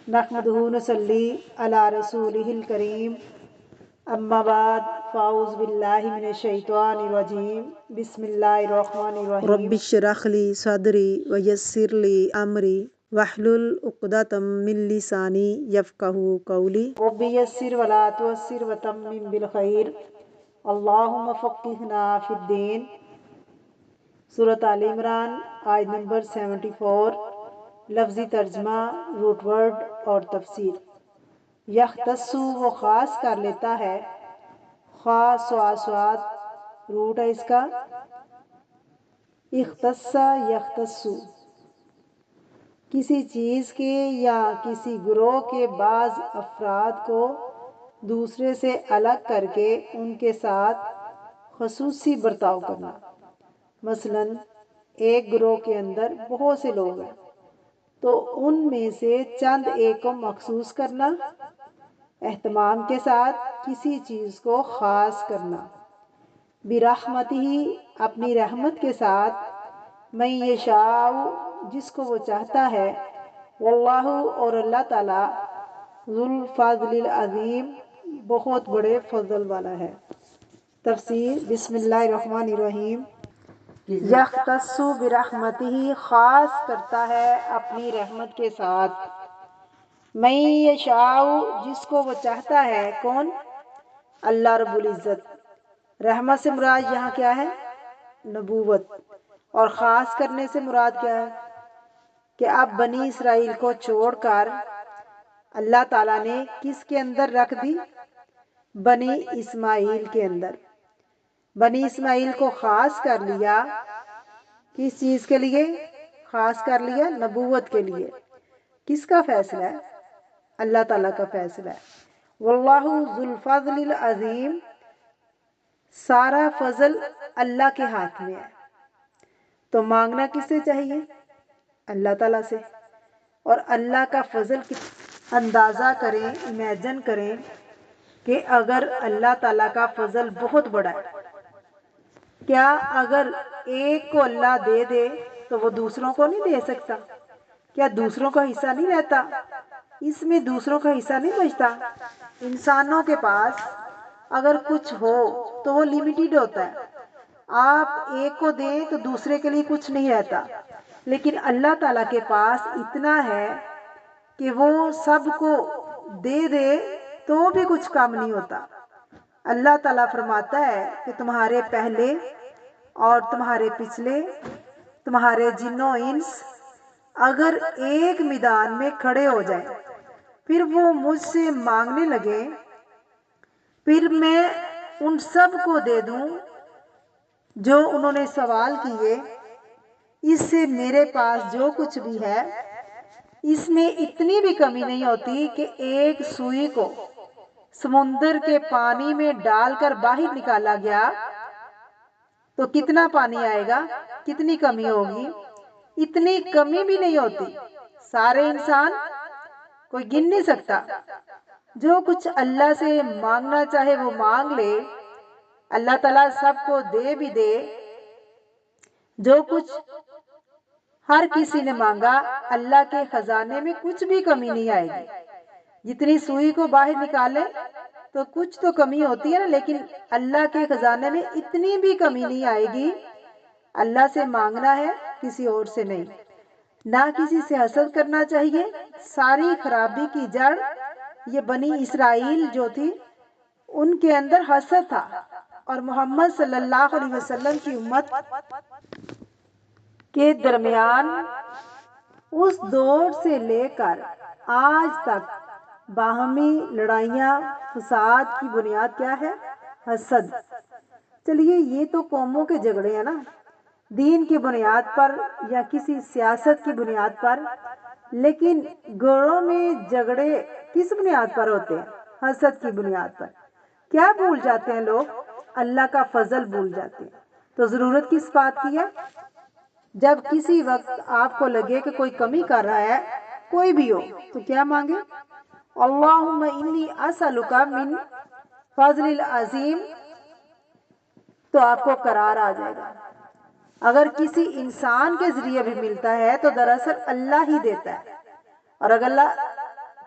نحمدہ نصلی علی رسولہ الکریم اما بعد فاعوذ باللہ من الشیطان الرجیم بسم اللہ الرحمن الرحیم رب اشرح لی صدری ویسر لی امری واحلل عقدۃ من لسانی یفقہوا قولی رب یسر ولا تعسر وتمم بالخیر اللہم فقہنا فی الدین۔ سورۃ آل عمران آیت نمبر 74۔ لفظی ترجمہ، روٹ ورڈ اور تفسیر۔ یختص وہ خاص کر لیتا ہے، خاص سواد روٹ ہے اس کا، اختص یختص، کسی چیز کے یا کسی گروہ کے بعض افراد کو دوسرے سے الگ کر کے ان کے ساتھ خصوصی برتاؤ کرنا۔ مثلا ایک گروہ کے اندر بہت سے لوگ ہیں تو ان میں سے چند ایک کو مخصوص کرنا، اہتمام کے ساتھ کسی چیز کو خاص کرنا۔ برحمتہ اپنی رحمت کے ساتھ، من یشاء جس کو وہ چاہتا ہے، واللہ اور اللہ تعالیٰ، ذو الفضل العظیم بہت بڑے فضل والا ہے۔ تفسیر۔ بسم اللہ الرحمن الرحیم۔ یختص برحمتہ خاص کرتا ہے اپنی رحمت کے ساتھ، من یشاء جس کو وہ چاہتا ہے، کون؟ اللہ رب العزت۔ رحمت سے مراد یہاں کیا ہے؟ نبوت۔ اور خاص کرنے سے مراد کیا ہے؟ کہ اب بنی اسرائیل کو چھوڑ کر اللہ تعالیٰ نے کس کے اندر رکھ دی؟ بنی اسماعیل کے اندر۔ بنی اسماعیل کو خاص کر لیا، کس چیز کے لیے خاص کر لیا؟ نبوت کے لیے۔ کس کا فیصلہ ہے؟ اللہ تعالیٰ کا فیصلہ ہے۔ واللہ ذو الفضل العظیم، سارا فضل اللہ کے ہاتھ میں ہے۔ تو مانگنا کس سے چاہیے؟ اللہ تعالیٰ سے۔ اور اللہ کا فضل اندازہ کریں، امیجن کریں کہ اگر اللہ تعالیٰ کا فضل بہت بڑا ہے، کیا اگر ایک کو اللہ دے دے تو وہ دوسروں کو نہیں دے سکتا؟ کیا دوسروں کا حصہ نہیں رہتا؟ اس میں دوسروں کا حصہ نہیں بچتا؟ انسانوں کے پاس اگر کچھ ہو تو وہ لیمیٹڈ ہوتا ہے، آپ ایک کو دیں تو دوسرے کے لیے کچھ نہیں رہتا، لیکن اللہ تعالیٰ کے پاس اتنا ہے کہ وہ سب کو دے دے تو بھی کچھ کم نہیں ہوتا۔ اللہ تعالیٰ فرماتا ہے کہ تمہارے پہلے اور تمہارے پچھلے، تمہارے جن و انس اگر ایک میدان میں کھڑے ہو جائیں، پھر وہ مجھ سے مانگنے لگے، پھر میں ان سب کو دے دوں جو انہوں نے سوال کیے، اس سے میرے پاس جو کچھ بھی ہے اس میں اتنی بھی کمی نہیں ہوتی کہ ایک سوئی کو سمندر کے پانی میں ڈال کر باہر نکالا گیا تو کتنا پانی آئے گا، کتنی کمی ہوگی؟ اتنی کمی بھی نہیں ہوتی۔ سارے انسان کوئی گن نہیں سکتا، جو کچھ اللہ سے مانگنا چاہے وہ مانگ لے، اللہ تعالیٰ سب کو دے بھی دے۔ جو کچھ ہر کسی نے مانگا، اللہ کے خزانے میں کچھ بھی کمی نہیں آئے گی۔ جتنی سوئی کو باہر نکالے تو کچھ تو کمی ہوتی ہے نا، لیکن اللہ کے خزانے میں اتنی بھی کمی نہیں آئے گی۔ اللہ سے مانگنا ہے، کسی اور سے نہیں۔ نہ کسی سے حسد کرنا چاہیے۔ ساری خرابی کی جڑ یہ بنی اسرائیل جو تھی، ان کے اندر حسد تھا، اور محمد صلی اللہ علیہ وسلم کی امت کے درمیان اس دور سے لے کر آج تک باہمی لڑائیاں، فساد کی بنیاد کیا ہے؟ حسد۔ چلیے یہ تو قوموں کے جھگڑے ہیں نا، دین کی بنیاد پر یا کسی سیاست کی بنیاد پر، لیکن گھروں میں جھگڑے کس بنیاد پر ہوتے ہیں؟ حسد کی بنیاد پر۔ کیا بھول جاتے ہیں لوگ؟ اللہ کا فضل بھول جاتے ہیں۔ تو ضرورت کس بات کی ہے؟ جب کسی وقت آپ کو لگے کہ کوئی کمی کر رہا ہے، کوئی بھی ہو، تو کیا مانگے؟ اللہم انی اسألک من فضل العظیم، تو آپ کو قرار آ جائے گا۔ اگر کسی انسان کے ذریعے بھی ملتا ہے تو دراصل اللہ ہی دیتا ہے، اور